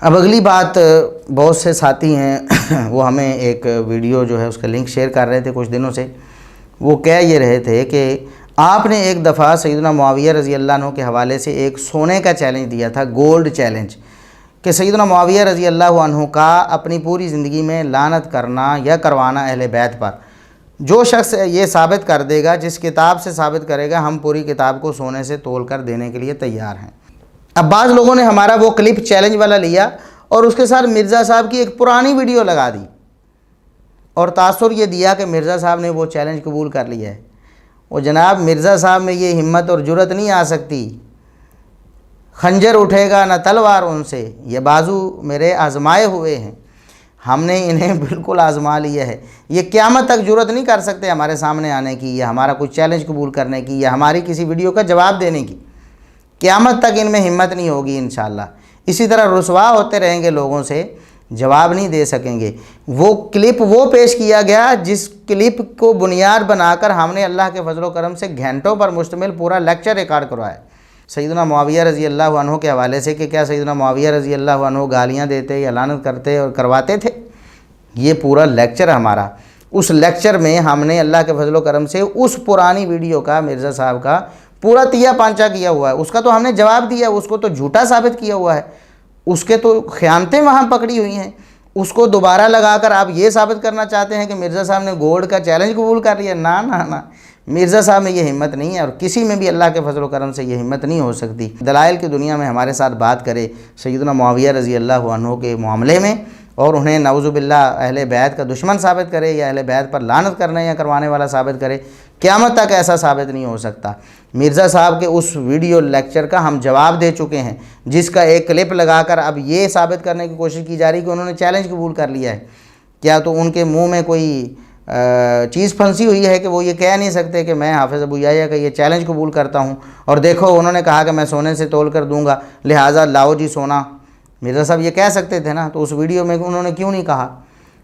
اب اگلی بات، بہت سے ساتھی ہیں وہ ہمیں ایک ویڈیو جو ہے اس کا لنک شیئر کر رہے تھے کچھ دنوں سے. وہ کہہ یہ رہے تھے کہ آپ نے ایک دفعہ سیدنا معاویہ رضی اللہ عنہ کے حوالے سے ایک سونے کا چیلنج دیا تھا، گولڈ چیلنج، کہ سیدنا معاویہ رضی اللہ عنہ کا اپنی پوری زندگی میں لعنت کرنا یا کروانا اہل بیت پر. جو شخص یہ ثابت کر دے گا، جس کتاب سے ثابت کرے گا، ہم پوری کتاب کو سونے سے تول کر دینے کے لیے تیار ہیں. اب بعض لوگوں نے ہمارا وہ کلپ چیلنج والا لیا اور اس کے ساتھ مرزا صاحب کی ایک پرانی ویڈیو لگا دی اور تاثر یہ دیا کہ مرزا صاحب نے وہ چیلنج قبول کر لیا ہے. وہ جناب مرزا صاحب میں یہ ہمت اور جرت نہیں آ سکتی، خنجر اٹھے گا نہ تلوار ان سے، یہ بازو میرے آزمائے ہوئے ہیں، ہم نے انہیں بالکل آزما لیا ہے. یہ قیامت تک جرت نہیں کر سکتے ہمارے سامنے آنے کی، یا ہمارا کوئی چیلنج قبول کرنے کی، یا ہماری کسی ویڈیو کا جواب دینے کی. قیامت تک ان میں ہمت نہیں ہوگی انشاءاللہ. اسی طرح رسوا ہوتے رہیں گے لوگوں سے، جواب نہیں دے سکیں گے. وہ کلپ وہ پیش کیا گیا جس کلپ کو بنیاد بنا کر ہم نے اللہ کے فضل و کرم سے گھنٹوں پر مشتمل پورا لیکچر ریکارڈ کروایا سیدنا معاویہ رضی اللہ عنہ کے حوالے سے، کہ کیا سیدنا معاویہ رضی اللہ عنہ گالیاں دیتے یا لعنت کرتے اور کرواتے تھے. یہ پورا لیکچر ہمارا، اس لیکچر میں ہم نے اللہ کے فضل و کرم سے اس پرانی ویڈیو کا مرزا صاحب کا پورا تیا پانچا کیا ہوا ہے. اس کا تو ہم نے جواب دیا، اس کو تو جھوٹا ثابت کیا ہوا ہے، اس کے تو خیانتیں وہاں پکڑی ہوئی ہیں. اس کو دوبارہ لگا کر آپ یہ ثابت کرنا چاہتے ہیں کہ مرزا صاحب نے گولڈ کا چیلنج قبول کر لیا. نہ مرزا صاحب میں یہ ہمت نہیں ہے، اور کسی میں بھی اللہ کے فضل و کرم سے یہ ہمت نہیں ہو سکتی. دلائل کی دنیا میں ہمارے ساتھ بات کرے سیدنا معاویہ رضی اللہ عنہ کے معاملے میں، اور انہیں نعوذ باللہ اہل بیت کا دشمن ثابت کرے یا اہل بیت پر لعنت کرنے یا کروانے والا ثابت کرے. قیامت تک ایسا ثابت نہیں ہو سکتا. مرزا صاحب کے اس ویڈیو لیکچر کا ہم جواب دے چکے ہیں، جس کا ایک کلپ لگا کر اب یہ ثابت کرنے کی کوشش کی جا رہی کہ انہوں نے چیلنج قبول کر لیا ہے. کیا تو ان کے منہ میں کوئی چیز پھنسی ہوئی ہے کہ وہ یہ کہہ نہیں سکتے کہ میں حافظ ابو یحییٰ کا یہ چیلنج قبول کرتا ہوں، اور دیکھو انہوں نے کہا کہ میں سونے سے تول کر دوں گا، لہٰذا لاؤ جی سونا. مرزا صاحب یہ کہہ سکتے تھے نا، تو اس ویڈیو میں انہوں نے کیوں نہیں کہا؟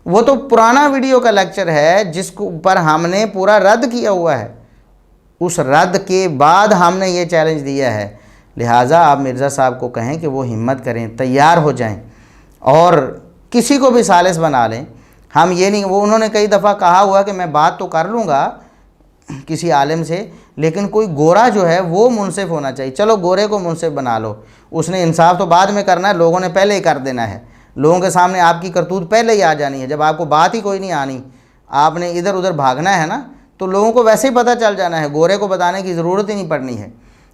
وہ تو پرانا ویڈیو کا لیکچر ہے جس پر ہم نے پورا رد کیا ہوا ہے. اس رد کے بعد ہم نے یہ چیلنج دیا ہے. لہٰذا آپ مرزا صاحب کو کہیں کہ وہ ہمت کریں، تیار ہو جائیں اور کسی کو بھی ثالث بنا لیں. ہم یہ نہیں، وہ انہوں نے کئی دفعہ کہا ہوا کہ میں بات تو کر لوں گا کسی عالم سے، لیکن کوئی گورا جو ہے وہ منصف ہونا چاہیے. چلو گورے کو منصف بنا لو، اس نے انصاف تو بعد میں کرنا ہے، لوگوں نے پہلے ہی کر دینا ہے. لوگوں کے سامنے آپ کی کرتوت پہلے ہی آ جانی ہے. جب آپ کو بات ہی کوئی نہیں آنی، آپ نے ادھر ادھر بھاگنا ہے نا، تو لوگوں کو ویسے ہی پتہ چل جانا ہے، گورے کو بتانے کی ضرورت ہی نہیں پڑنی ہے.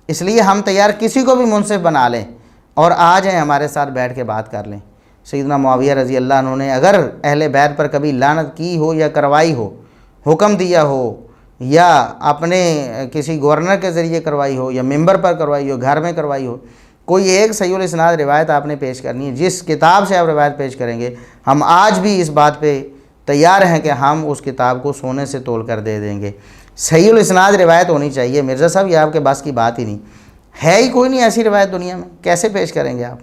اس لیے ہم تیار کسی کو بھی منصف بنا لیں اور آ جائیں ہمارے ساتھ بیٹھ کے بات کر لیں. سیدنا معاویہ رضی اللہ عنہ نے اگر اہل بیت پر کبھی لعنت کی ہو یا کروائی ہو، حکم دیا ہو، یا اپنے کسی گورنر کے ذریعے کروائی ہو، یا ممبر پر کروائی ہو، گھر میں کروائی ہو، کوئی ایک صحیح الاسناد روایت آپ نے پیش کرنی ہے. جس کتاب سے آپ روایت پیش کریں گے، ہم آج بھی اس بات پہ تیار ہیں کہ ہم اس کتاب کو سونے سے تول کر دے دیں گے. صحیح الاسناد روایت ہونی چاہیے. مرزا صاحب یہ آپ کے بس کی بات ہی نہیں ہے، ہی کوئی نہیں ایسی روایت دنیا میں، کیسے پیش کریں گے آپ؟